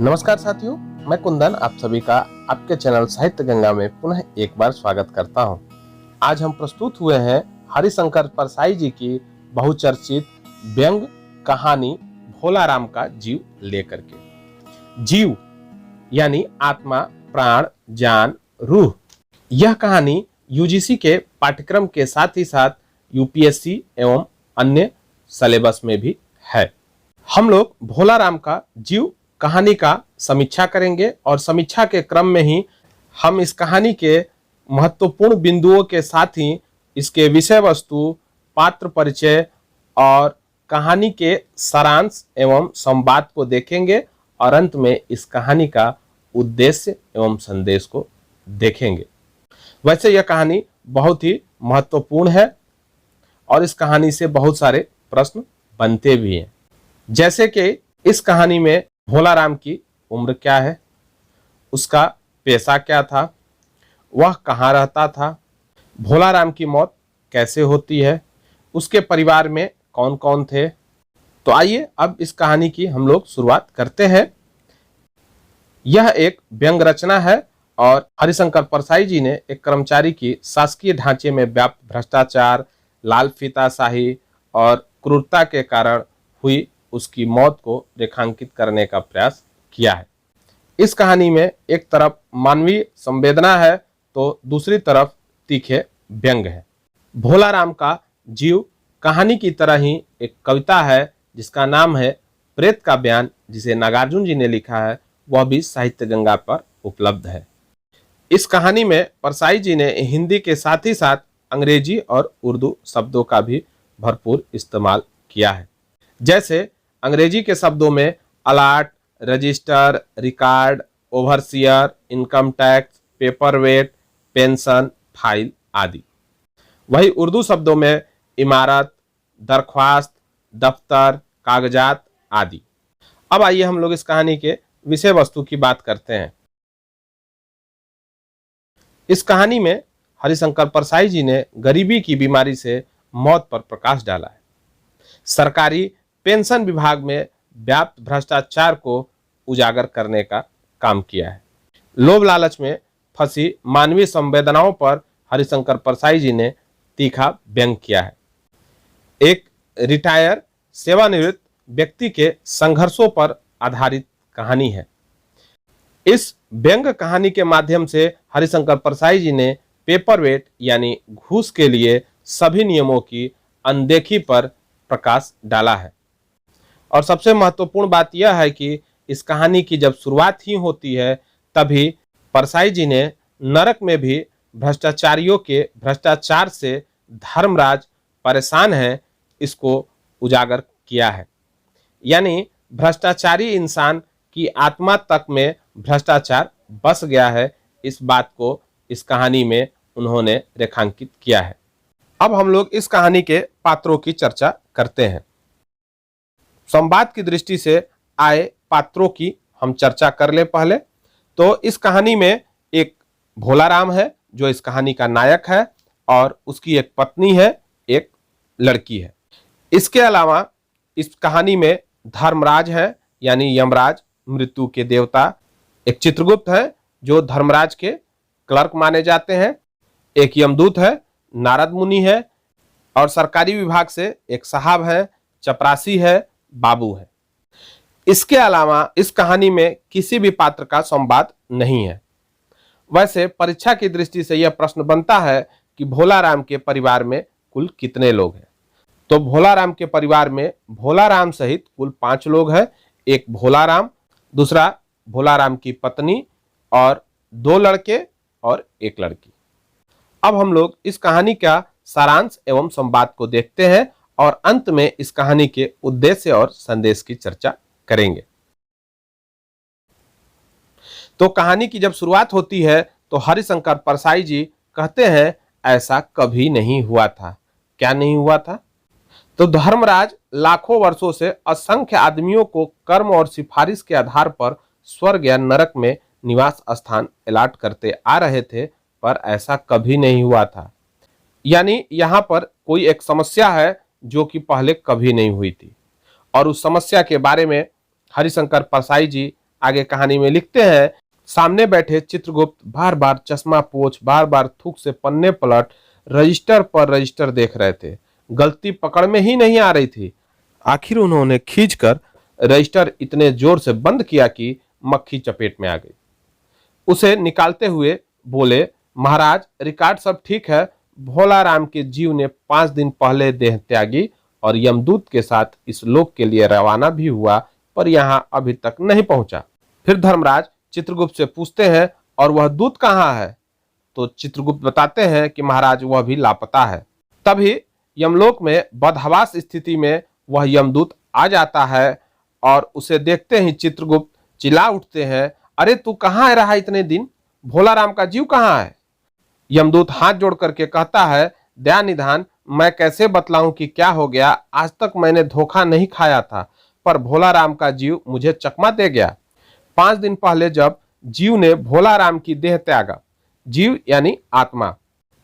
नमस्कार साथियों, मैं कुंदन आप सभी का आपके चैनल साहित्य गंगा में पुनः एक बार स्वागत करता हूं। आज हम प्रस्तुत हुए हैं हरिशंकर परसाई जी की बहुचर्चित व्यंग कहानी भोला राम का जीव लेकर के। जीव यानी आत्मा, प्राण, जान, रूह। यह कहानी यूजीसी के पाठ्यक्रम के साथ ही साथ यूपीएससी एवं अन्य सिलेबस में भी है। हम लोग भोला राम का जीव कहानी का समीक्षा करेंगे और समीक्षा के क्रम में ही हम इस कहानी के महत्वपूर्ण बिंदुओं के साथ ही इसके विषय वस्तु, पात्र परिचय और कहानी के सारांश एवं संवाद को देखेंगे और अंत में इस कहानी का उद्देश्य एवं संदेश को देखेंगे। वैसे यह कहानी बहुत ही महत्वपूर्ण है और इस कहानी से बहुत सारे प्रश्न बनते भी हैं, जैसे कि इस कहानी में भोला राम की उम्र क्या है, उसका पेशा क्या था, वह कहाँ रहता था, भोला राम की मौत कैसे होती है, उसके परिवार में कौन कौन थे। तो आइए अब इस कहानी की हम लोग शुरुआत करते हैं। यह एक व्यंग रचना है और हरिशंकर परसाई जी ने एक कर्मचारी की शासकीय ढांचे में व्याप्त भ्रष्टाचार, लाल फीताशाही और क्रूरता के कारण हुई उसकी मौत को रेखांकित करने का प्रयास किया है। इस कहानी में एक तरफ मानवीय संवेदना है तो दूसरी तरफ तीखे व्यंग है। भोला राम का जीव कहानी की तरह ही एक कविता है जिसका नाम है प्रेत का बयान, जिसे नागार्जुन जी ने लिखा है। वह भी साहित्य गंगा पर उपलब्ध है। इस कहानी में परसाई जी ने हिंदी के साथ ही साथ अंग्रेजी और उर्दू शब्दों का भी भरपूर इस्तेमाल किया है। जैसे अंग्रेजी के शब्दों में allot, register, record, overseer, income tax, paperweight, pension, file आदि। वही उर्दू शब्दों में इमारत, दरख्वास्त, दफ्तर, कागजात आदि। अब आइए हम लोग इस कहानी के विषय वस्तु की बात करते हैं। इस कहानी में हरिशंकर परसाई जी ने गरीबी की बीमारी से मौत पर प्रकाश डाला है। सरकारी पेंशन विभाग में व्याप्त भ्रष्टाचार को उजागर करने का काम किया है। लोभ लालच में फंसी मानवीय संवेदनाओं पर हरिशंकर परसाई जी ने तीखा व्यंग किया है। एक रिटायर सेवानिवृत्त व्यक्ति के संघर्षों पर आधारित कहानी है। इस व्यंग कहानी के माध्यम से हरिशंकर परसाई जी ने पेपरवेट यानी घूस के लिए सभी नियमों की अनदेखी पर प्रकाश डाला है। और सबसे महत्वपूर्ण बात यह है कि इस कहानी की जब शुरुआत ही होती है तभी परसाई जी ने नरक में भी भ्रष्टाचारियों के भ्रष्टाचार से धर्मराज परेशान है, इसको उजागर किया है। यानी भ्रष्टाचारी इंसान की आत्मा तक में भ्रष्टाचार बस गया है, इस बात को इस कहानी में उन्होंने रेखांकित किया है। अब हम लोग इस कहानी के पात्रों की चर्चा करते हैं। संवाद की दृष्टि से आए पात्रों की हम चर्चा कर ले पहले। तो इस कहानी में एक भोला राम है जो इस कहानी का नायक है और उसकी एक पत्नी है, एक लड़की है। इसके अलावा इस कहानी में धर्मराज है यानी यमराज, मृत्यु के देवता, एक चित्रगुप्त है जो धर्मराज के क्लर्क माने जाते हैं, एक यमदूत है, नारद मुनि है और सरकारी विभाग से एक साहब है, चपरासी है, बाबू है। इसके अलावा इस कहानी में किसी भी पात्र का संवाद नहीं है। वैसे परीक्षा की दृष्टि से यह प्रश्न बनता है कि भोला राम के परिवार में कुल कितने लोग हैं। तो भोला राम के परिवार में भोला राम सहित कुल 5 लोग हैं। एक भोला राम, दूसरा भोला राम की पत्नी और 2 लड़के और 1 लड़की। अब हम लोग इस कहानी का सारांश एवं संवाद को देखते हैं और अंत में इस कहानी के उद्देश्य और संदेश की चर्चा करेंगे। तो कहानी की जब शुरुआत होती है तो हरिशंकर परसाई जी कहते हैं ऐसा कभी नहीं हुआ था। क्या नहीं हुआ था? तो धर्मराज लाखों वर्षों से असंख्य आदमियों को कर्म और सिफारिश के आधार पर स्वर्ग या नरक में निवास स्थान अलॉट करते आ रहे थे, पर ऐसा कभी नहीं हुआ था। यानी यहाँ पर कोई एक समस्या है जो कि पहले कभी नहीं हुई थी और उस समस्या के बारे में हरिशंकर परसाई जी आगे कहानी में लिखते हैं, सामने बैठे चित्रगुप्त बार बार चश्मा पोंछ, बार बार थूक से पन्ने पलट रजिस्टर पर रजिस्टर देख रहे थे। गलती पकड़ में ही नहीं आ रही थी। आखिर उन्होंने खींचकर रजिस्टर इतने जोर से बंद किया कि मक्खी चपेट में आ गई। उसे निकालते हुए बोले, महाराज रिकॉर्ड सब ठीक है। भोला राम के जीव ने 5 दिन पहले देह त्यागी और यमदूत के साथ इस लोक के लिए रवाना भी हुआ, पर यहाँ अभी तक नहीं पहुंचा। फिर धर्मराज चित्रगुप्त से पूछते हैं, और वह दूत कहाँ है? तो चित्रगुप्त बताते हैं कि महाराज वह भी लापता है। तभी यमलोक में बदहवास स्थिति में वह यमदूत आ जाता है और उसे देखते ही चित्रगुप्त चिल्ला उठते हैं, अरे तू कहाँ रहा इतने दिन? भोला राम का जीव कहाँ है? यमदूत हाथ जोड़ करके कहता है, दया निधान, मैं कैसे बतलाऊं कि क्या हो गया। आज तक मैंने धोखा नहीं खाया था, पर भोला राम का जीव मुझे चकमा दे गया। 5 दिन पहले जब जीव ने भोला राम की देह त्यागा, जीव यानी आत्मा,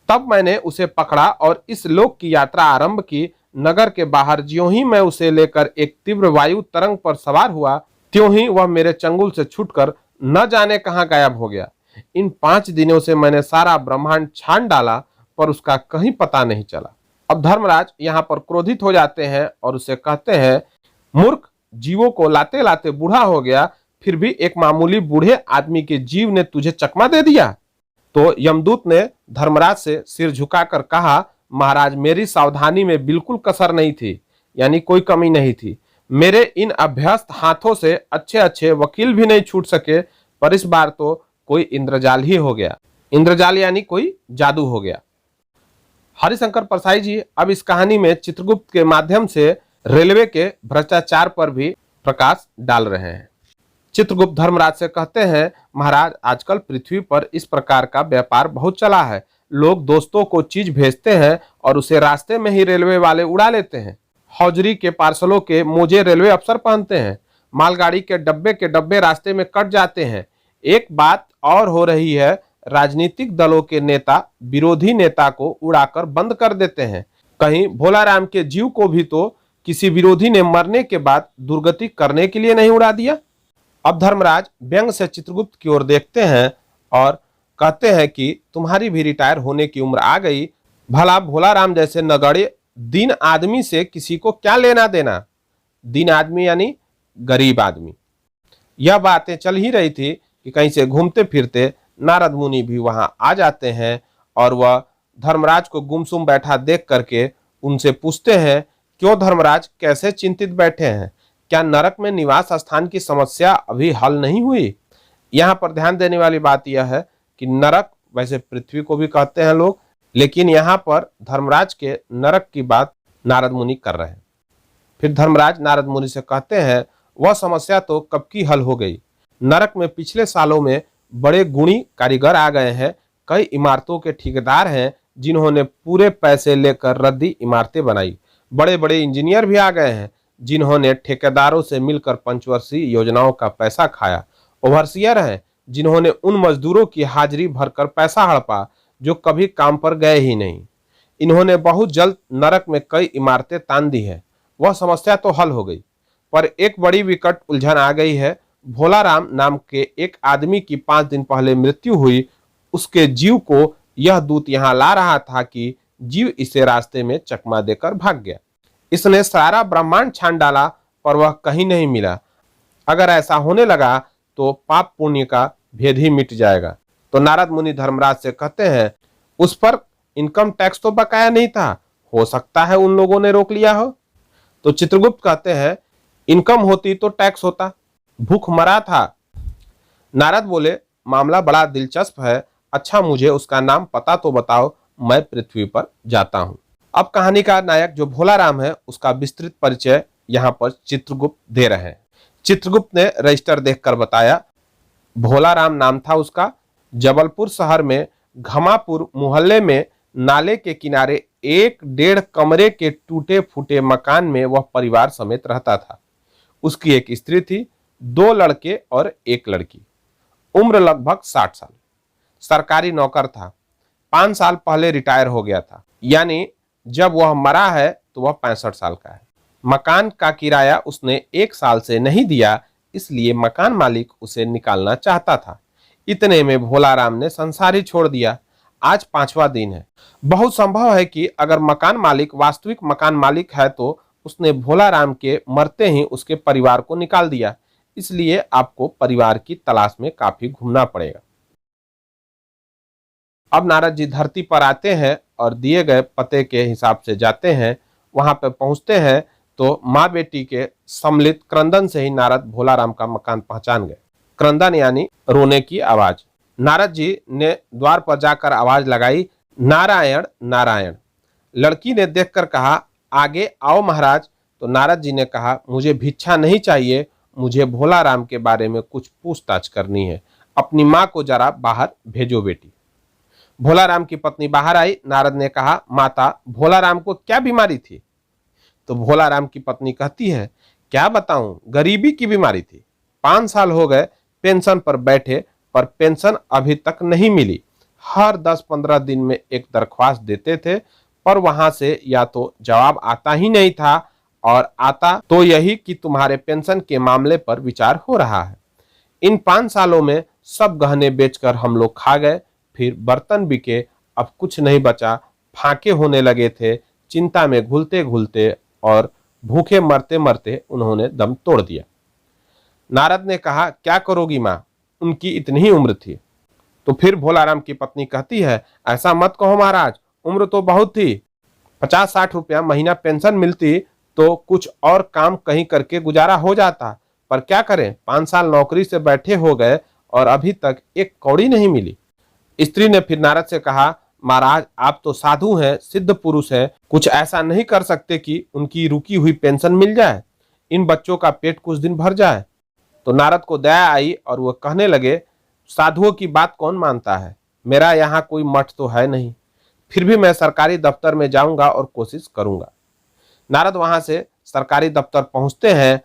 तब मैंने उसे पकड़ा और इस लोक की यात्रा आरंभ की। नगर के बाहर ज्यों ही मैं उसे लेकर एक तीव्र वायु तरंग पर सवार हुआ, त्यों ही वह मेरे चंगुल से छूटकर न जाने कहां गायब हो गया। इन 5 दिनों से मैंने सारा ब्रह्मांड छान डाला, पर उसका कहीं पता नहीं चला। अब धर्मराज यहाँ पर क्रोधित हो जाते हैं और उसे कहते हैं, मूर्ख, जीवों को लाते लाते बूढ़ा हो गया, फिर भी एक मामूली बूढ़े आदमी के जीव ने तुझे चकमा दे दिया। तो यमदूत ने धर्मराज से सिर झुकाकर कहा, महाराज मेरी सावधानी में बिल्कुल कसर नहीं थी, यानी कोई कमी नहीं थी। मेरे इन अभ्यस्त हाथों से अच्छे अच्छे वकील भी नहीं छूट सके, पर इस बार तो कोई इंद्रजाल ही हो गया। इंद्रजाल यानी कोई जादू हो गया। हरिशंकर परसाई जी अब इस कहानी में चित्रगुप्त के माध्यम से रेलवे के भ्रष्टाचार पर भी प्रकाश डाल रहे हैं। चित्रगुप्त धर्मराज से कहते हैं, महाराज आजकल पृथ्वी पर इस प्रकार का व्यापार बहुत चला है। लोग दोस्तों को चीज भेजते हैं और उसे रास्ते में ही रेलवे वाले उड़ा लेते हैं। हौजरी के पार्सलों के मोजे रेलवे अफसर पहनते हैं। मालगाड़ी के डब्बे रास्ते में कट जाते हैं। एक बात और हो रही है, राजनीतिक दलों के नेता विरोधी नेता को उड़ाकर बंद कर देते हैं। कहीं भोला राम के जीव को भी तो किसी विरोधी ने मरने के बाद दुर्गति करने के लिए नहीं उड़ा दिया। अब धर्मराज व्यंग से चित्रगुप्त की ओर देखते हैं और कहते हैं कि तुम्हारी भी रिटायर होने की उम्र आ गई। भला भोला राम जैसे नगड़े दीन आदमी से किसी को क्या लेना देना? दीन आदमी यानी गरीब आदमी। यह बातें चल ही रही थी कि कहीं से घूमते फिरते नारद मुनि भी वहां आ जाते हैं और वह धर्मराज को गुमसुम बैठा देख करके उनसे पूछते हैं, क्यों धर्मराज, कैसे चिंतित बैठे हैं? क्या नरक में निवास स्थान की समस्या अभी हल नहीं हुई? यहाँ पर ध्यान देने वाली बात यह है कि नरक वैसे पृथ्वी को भी कहते हैं लोग, लेकिन यहाँ पर धर्मराज के नरक की बात नारद मुनि कर रहे हैं। फिर धर्मराज नारद मुनि से कहते हैं, वह समस्या तो कब की हल हो गई। नरक में पिछले सालों में बड़े गुणी कारीगर आ गए हैं। कई इमारतों के ठेकेदार हैं जिन्होंने पूरे पैसे लेकर रद्दी इमारतें बनाई। बड़े बड़े इंजीनियर भी आ गए हैं जिन्होंने ठेकेदारों से मिलकर पंचवर्षीय योजनाओं का पैसा खाया। ओवरसियर हैं जिन्होंने उन मजदूरों की हाजिरी भरकर पैसा हड़पा जो कभी काम पर गए ही नहीं। इन्होंने बहुत जल्द नरक में कई इमारतें तान दी है। वह समस्या तो हल हो गई, पर एक बड़ी विकट उलझन आ गई है। भोला राम नाम के एक आदमी की 5 दिन पहले मृत्यु हुई। उसके जीव को यह दूत यहाँ ला रहा था कि जीव इसे रास्ते में चकमा देकर भाग गया। इसने सारा ब्रह्मांड छान डाला, पर वह कहीं नहीं मिला। अगर ऐसा होने लगा तो पाप पुण्य का भेद ही मिट जाएगा। तो नारद मुनि धर्मराज से कहते हैं, उस पर इनकम टैक्स तो बकाया नहीं था, हो सकता है उन लोगों ने रोक लिया हो। तो चित्रगुप्त कहते हैं, इनकम होती तो टैक्स होता, भूख मरा था। नारद बोले, मामला बड़ा दिलचस्प है, अच्छा मुझे उसका नाम पता तो बताओ, मैं पृथ्वी पर जाता हूं। अब कहानी का नायक जो भोला राम है उसका विस्तृत परिचय यहाँ पर चित्रगुप्त दे रहे हैं। चित्रगुप्त ने रजिस्टर देखकर बताया, भोला राम नाम था उसका। जबलपुर शहर में घमापुर मोहल्ले में नाले के किनारे 1-1.5 कमरे के टूटे फूटे मकान में वह परिवार समेत रहता था। उसकी एक स्त्री थी, 2 लड़के और 1 लड़की। उम्र लगभग 60 साल। सरकारी नौकर था। 5 साल पहले रिटायर हो गया था, यानी जब वह मरा है तो वह 65 साल का है। मकान का किराया उसने 1 साल से नहीं दिया, इसलिए मकान मालिक उसे निकालना चाहता था। इतने में भोलाराम ने संसार ही छोड़ दिया। आज 5वां दिन है। बहुत संभव है कि अगर मकान मालिक वास्तविक मकान मालिक है तो उसने भोलाराम के मरते ही उसके परिवार को निकाल दिया। इसलिए आपको परिवार की तलाश में काफी घूमना पड़ेगा। अब नारद जी धरती पर आते हैं और दिए गए पते के हिसाब से जाते हैं। वहां पर पहुंचते हैं तो माँ बेटी के सम्मिलित क्रंदन से ही नारद भोलाराम का मकान पहचान गए। क्रंदन यानी रोने की आवाज। नारद जी ने द्वार पर जाकर आवाज लगाई, नारायण नारायण। लड़की ने देखकर कहा, आगे आओ महाराज। तो नारद जी ने कहा, मुझे भिक्षा नहीं चाहिए, मुझे भोलाराम के बारे में कुछ पूछताछ करनी है। अपनी माँ को जरा बाहर भेजो बेटी। भोलाराम की पत्नी बाहर आई। नारद ने कहा, माता भोलाराम को क्या बीमारी थी? तो भोलाराम की पत्नी कहती है, क्या बताऊं, गरीबी की बीमारी थी। 5 साल हो गए पेंशन पर बैठे, पर पेंशन अभी तक नहीं मिली। हर 10-15 दिन में एक दरख्वास्त देते थे, पर वहां से या तो जवाब आता ही नहीं था, और आता तो यही कि तुम्हारे पेंशन के मामले पर विचार हो रहा है। इन 5 सालों में सब गहने बेचकर हम लोग खा गए, फिर बर्तन बिके, अब कुछ नहीं बचा। फाके होने लगे थे। चिंता में घुलते घुलते और भूखे मरते मरते उन्होंने दम तोड़ दिया। नारद ने कहा, क्या करोगी माँ, उनकी इतनी ही उम्र थी। तो फिर भोलाराम की पत्नी कहती है, ऐसा मत कहो महाराज, उम्र तो बहुत थी। 50-60 रुपया महीना पेंशन मिलती तो कुछ और काम कहीं करके गुजारा हो जाता, पर क्या करें, 5 साल नौकरी से बैठे हो गए और अभी तक एक कौड़ी नहीं मिली। स्त्री ने फिर नारद से कहा, महाराज आप तो साधु हैं, सिद्ध पुरुष हैं, कुछ ऐसा नहीं कर सकते कि उनकी रुकी हुई पेंशन मिल जाए, इन बच्चों का पेट कुछ दिन भर जाए। तो नारद को दया आई और वह कहने लगे, साधुओं की बात कौन मानता है, मेरा यहाँ कोई मठ तो है नहीं, फिर भी मैं सरकारी दफ्तर में जाऊंगा और कोशिश करूंगा। नारद वहां से सरकारी दफ्तर पहुंचते हैं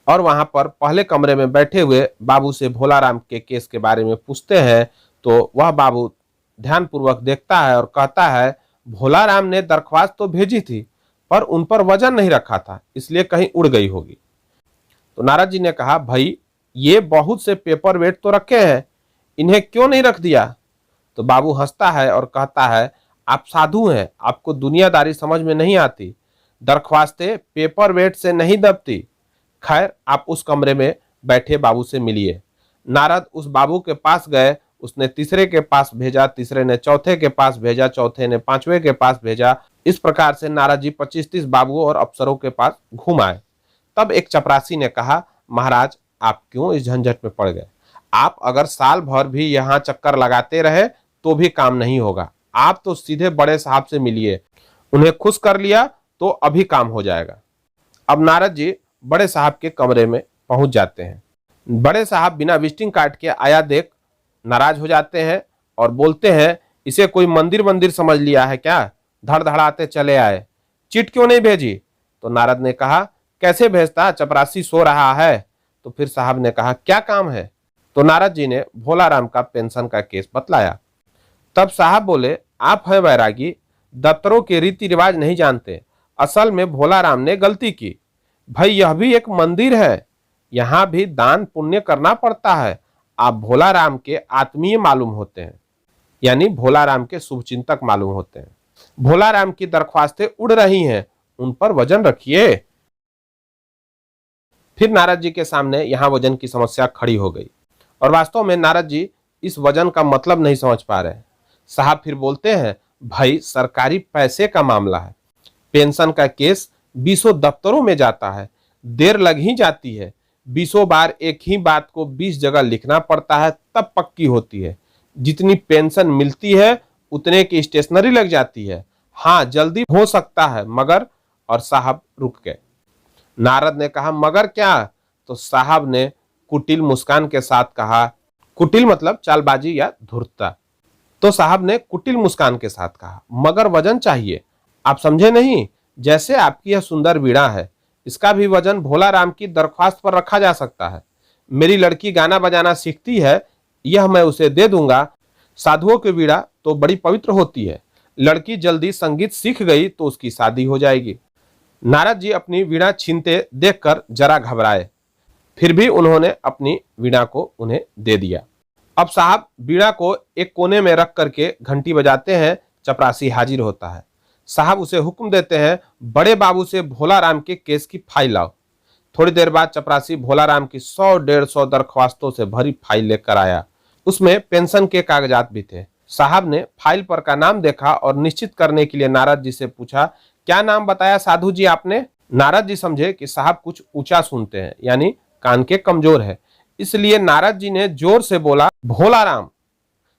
और वहां पर पहले कमरे में बैठे हुए बाबू से भोलाराम के केस के बारे में पूछते हैं। तो वह बाबू ध्यानपूर्वक देखता है और कहता है, भोलाराम ने दरख्वास्त तो भेजी थी, पर उन पर वजन नहीं रखा था, इसलिए कहीं उड़ गई होगी। तो नारद जी ने कहा, भाई ये बहुत से पेपर वेट तो रखे हैं, इन्हें क्यों नहीं रख दिया? तो बाबू हंसता है और कहता है, आप साधु हैं, आपको दुनियादारी समझ में नहीं आती, दरख्वास्तें पेपर वेट से नहीं दबती। खैर आप उस कमरे में बैठे बाबू से मिलिए। नारद उस बाबू के पास गए, उसने तीसरे के पास भेजा, तीसरे ने चौथे के पास भेजा, चौथे ने 5वें के पास भेजा। इस प्रकार से नारद जी 25-30 बाबुओं और अफसरों के पास घूम आए। तब एक चपरासी ने कहा, महाराज आप क्यों इस झंझट में पड़ गए? आप अगर साल भर भी यहाँ चक्कर लगाते रहे तो भी काम नहीं होगा। आप तो सीधे बड़े साहब से मिलिए, उन्हें खुश कर लिया तो अभी काम हो जाएगा। अब नारद जी बड़े साहब के कमरे में पहुंच जाते हैं। बड़े साहब बिना विजिटिंग कार्ड के आया देख नाराज हो जाते हैं और बोलते हैं, इसे कोई मंदिर समझ लिया है क्या? धड़धड़ाते चले आए, चिट क्यों नहीं भेजी? तो नारद ने कहा, कैसे भेजता, चपरासी सो रहा है। तो फिर साहब ने कहा, क्या काम है? तो नारद जी ने भोलाराम का पेंशन का केस बतलाया। तब साहब बोले, आप है वैरागी, दफ्तरों के रीति रिवाज नहीं जानते, असल में भोलाराम ने गलती की। भाई यह भी एक मंदिर है, यहाँ भी दान पुण्य करना पड़ता है। आप भोलाराम के आत्मीय मालूम होते हैं, यानी भोलाराम के शुभचिंतक मालूम होते हैं। भोलाराम की दरख्वास्तें उड़ रही हैं, उन पर वजन रखिए। फिर नारद जी के सामने यहाँ वजन की समस्या खड़ी हो गई और वास्तव में नारद जी इस वजन का मतलब नहीं समझ पा रहे। साहब फिर बोलते हैं, भाई सरकारी पैसे का मामला है, पेंशन का केस 20 दफ्तरों में जाता है, देर लग ही जाती है। 20 बार एक ही बात को 20 जगह लिखना पड़ता है, तब पक्की होती है। जितनी पेंशन मिलती है उतने की स्टेशनरी लग जाती है। हाँ जल्दी हो सकता है मगर, और साहब रुक गए। नारद ने कहा, मगर क्या? तो साहब ने कुटिल मुस्कान के साथ कहा, कुटिल मतलब चालबाजी या धूर्तता। तो साहब ने कुटिल मुस्कान के साथ कहा, मगर वजन चाहिए। आप समझे नहीं, जैसे आपकी यह सुंदर वीणा है, इसका भी वजन भोलाराम की दरख्वास्त पर रखा जा सकता है। मेरी लड़की गाना बजाना सीखती है, यह मैं उसे दे दूंगा। साधुओं की वीणा तो बड़ी पवित्र होती है, लड़की जल्दी संगीत सीख गई तो उसकी शादी हो जाएगी। नारद जी अपनी वीणा छीनते देखकर जरा घबराए। फिर भी उन्होंने अपनी वीणा को उन्हें दे दिया। अब साहब वीणा को एक कोने में रख करके घंटी बजाते हैं। चपरासी हाजिर होता है। साहब उसे हुक्म देते हैं, बड़े बाबू से भोलाराम के केस की फाइल लाओ। थोड़ी देर बाद चपरासी भोलाराम की 100-150 दरख्वास्तों से भरी फाइल लेकर आया। उसमें पेंशन के कागजात भी थे। साहब ने फाइल पर का नाम देखा और निश्चित करने के लिए नारद जी से पूछा, क्या नाम बताया साधु जी आपने? नारद जी समझे कि साहब कुछ ऊंचा सुनते हैं, यानी कान के कमजोर है, इसलिए नारद जी ने जोर से बोला, भोलाराम।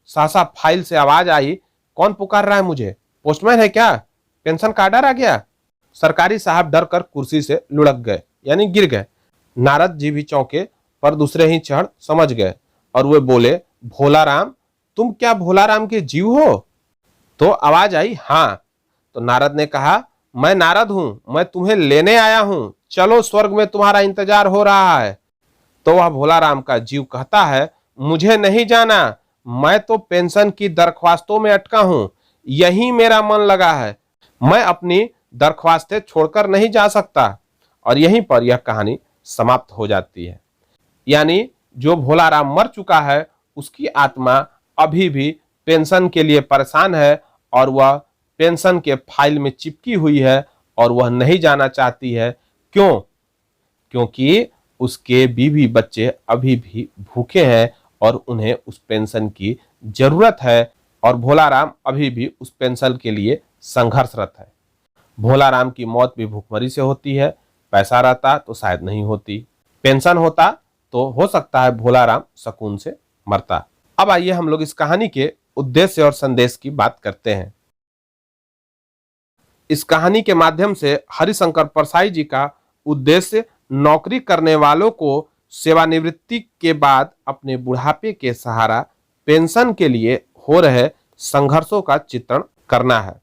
सहसा फाइल से आवाज आई, कौन पुकार रहा है मुझे? पोस्टमैन है क्या? पेंशन का ऑर्डर आ गया? सरकारी साहब डर कर कुर्सी से लुढ़क गए, यानी गिर गए। नारद जी भी चौंके, पर दूसरे ही क्षण समझ गए और वे बोले, भोलाराम, तुम क्या भोलाराम के जीव हो? तो आवाज आई, हाँ। तो नारद ने कहा, मैं नारद हूं, मैं तुम्हें लेने आया हूं, चलो स्वर्ग में तुम्हारा इंतजार हो रहा है। तो वह भोलाराम का जीव कहता है, मुझे नहीं जाना, मैं तो पेंशन की दरख्वास्तों में अटका हूं, यही मेरा मन लगा है, मैं अपनी दरख्वास्तें छोड़कर नहीं जा सकता। और यहीं पर यह कहानी समाप्त हो जाती है। यानी जो भोलाराम मर चुका है उसकी आत्मा अभी भी पेंशन के लिए परेशान है और वह पेंशन के फाइल में चिपकी हुई है और वह नहीं जाना चाहती है। क्यों? क्योंकि उसके बीवी बच्चे अभी भी भूखे हैं और उन्हें उस पेंशन की जरूरत है और भोलाराम अभी भी उस पेंशन के लिए संघर्षरत है। भोलाराम की मौत भी भूखमरी से होती है। पैसा रहता तो शायद नहीं होती, पेंशन होता तो हो सकता है भोलाराम सुकून से मरता। अब आइए हम लोग इस कहानी के उद्देश्य और संदेश की बात करते हैं। इस कहानी के माध्यम से हरिशंकर परसाई जी का उद्देश्य नौकरी करने वालों को सेवानिवृत्ति के बाद अपने बुढ़ापे के सहारा पेंशन के लिए हो रहे संघर्षों का चित्रण करना है।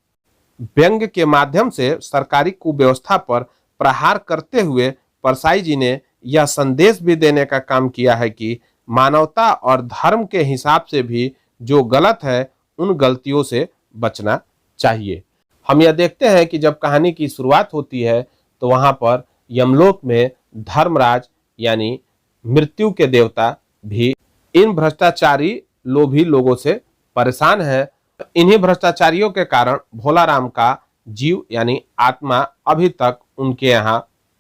व्यंग्य के माध्यम से सरकारी कुव्यवस्था पर प्रहार करते हुए परसाई जी ने यह संदेश भी देने का काम किया है कि मानवता और धर्म के हिसाब से भी जो गलत है उन गलतियों से बचना चाहिए। हम यह देखते हैं कि जब कहानी की शुरुआत होती है तो वहां पर यमलोक में धर्मराज यानी मृत्यु के देवता भी इन भ्रष्टाचारी लोभी लोगों से परेशान है। इन्हीं भ्रष्टाचारियों के कारण भोलाराम का जीव यानी आत्मा अभी तक उनके यहाँ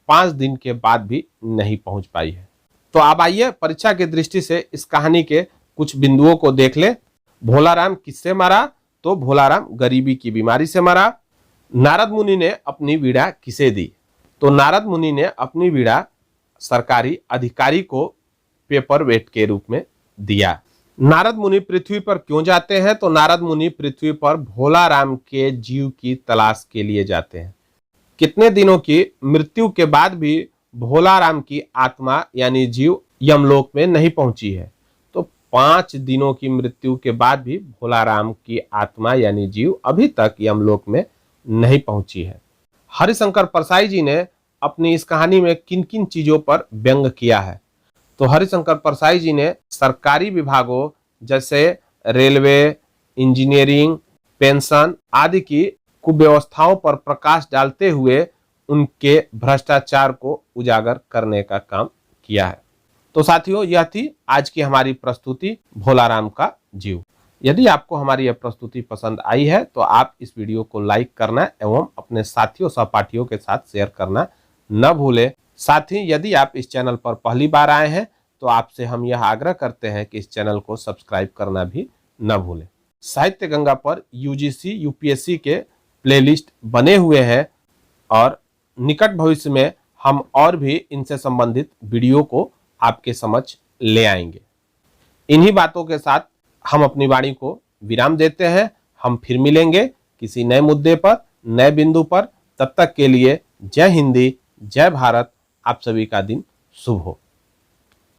5 दिन के बाद भी नहीं पहुंच पाई है। तो अब आइए परीक्षा की दृष्टि से इस कहानी के कुछ बिंदुओं को देख ले। भोलाराम किससे मरा? तो भोलाराम गरीबी की बीमारी से मरा। नारद मुनि ने अपनी वीणा किसे दी? तो नारद मुनि ने अपनी वीणा सरकारी अधिकारी को पेपर वेट के रूप में दिया। नारद मुनि पृथ्वी पर क्यों जाते हैं? तो नारद मुनि पृथ्वी पर भोलाराम के जीव की तलाश के लिए जाते हैं। कितने दिनों की मृत्यु के बाद भी भोलाराम की आत्मा यानी जीव यमलोक में नहीं पहुंची है। तो 5 दिनों की मृत्यु के बाद भी भोलाराम की आत्मा यानी जीव अभी तक यमलोक में नहीं पहुंची है। हरिशंकर परसाई जी ने अपनी इस कहानी में किन किन चीजों पर व्यंग किया है? तो हरिशंकर परसाई जी ने सरकारी विभागों जैसे रेलवे, इंजीनियरिंग, पेंशन आदि की कुव्यवस्थाओं पर प्रकाश डालते हुए उनके भ्रष्टाचार को उजागर करने का काम किया है। तो साथियों, यह थी आज की हमारी प्रस्तुति भोलाराम का जीव। यदि आपको हमारी यह प्रस्तुति पसंद आई है तो आप इस वीडियो को लाइक करना एवं अपने साथियों सहपाठियों के साथ शेयर करना न भूलें। साथ ही यदि आप इस चैनल पर पहली बार आए हैं तो आपसे हम यह आग्रह करते हैं कि इस चैनल को सब्सक्राइब करना भी न भूलें। साहित्य गंगा पर यूजीसी यूपीएससी के प्लेलिस्ट बने हुए हैं और निकट भविष्य में हम और भी इनसे संबंधित वीडियो को आपके समक्ष ले आएंगे। इन्हीं बातों के साथ हम अपनी वाणी को विराम देते हैं। हम फिर मिलेंगे किसी नए मुद्दे पर, नए बिंदु पर। तब तक के लिए जय हिंदी, जय भारत। आप सभी का दिन शुभ हो।